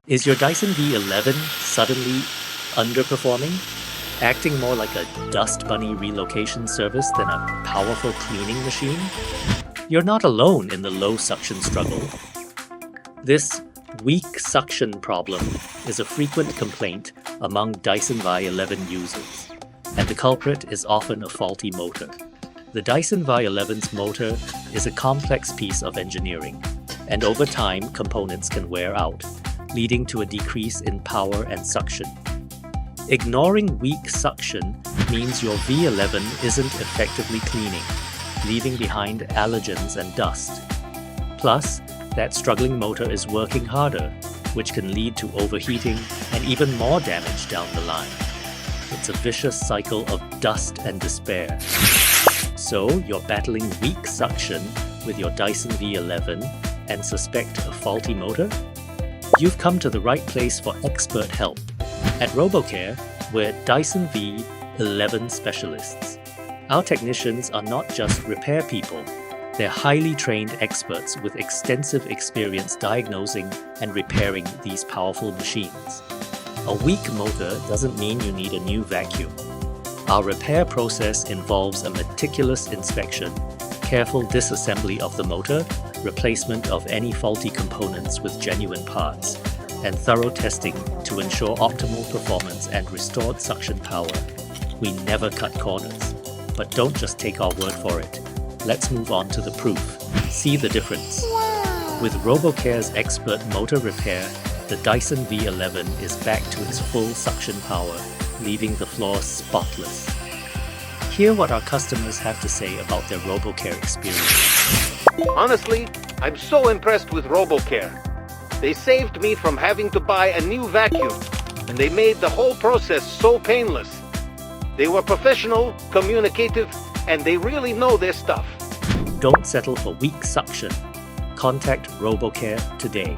Is your Dyson V11 suddenly underperforming? Acting more like a dust bunny relocation service than a powerful cleaning machine? You're not alone in the low suction struggle. This weak suction problem is a frequent complaint among Dyson V11 users, and the culprit is often a faulty motor. The Dyson V11's motor is a complex piece of engineering, and over time components can wear out, leading to a decrease in power and suction. Ignoring weak suction means your V11 isn't effectively cleaning, leaving behind allergens and dust. Plus, that struggling motor is working harder, which can lead to overheating and even more damage down the line. It's a vicious cycle of dust and despair. So, you're battling weak suction with your Dyson V11 and suspect a faulty motor? You've come to the right place for expert help. At RoboCare, we're Dyson V11 specialists. Our technicians are not just repair people, they're highly trained experts with extensive experience diagnosing and repairing these powerful machines. A weak motor doesn't mean you need a new vacuum. Our repair process involves a meticulous inspection, careful disassembly of the motor, replacement of any faulty components with genuine parts, and thorough testing to ensure optimal performance and restored suction power. We never cut corners. But don't just take our word for it. Let's move on to the proof. See the difference. With RoboCare's expert motor repair, the Dyson V11 is back to its full suction power, leaving the floor spotless. Hear what our customers have to say about their RoboCare experience. Honestly, I'm so impressed with RoboCare. They saved me from having to buy a new vacuum, and they made the whole process so painless. They were professional, communicative, and they really know their stuff. Don't settle for weak suction. Contact RoboCare today.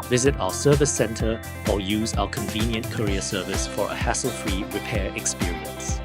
Visit our service center or use our convenient courier service for a hassle-free repair experience.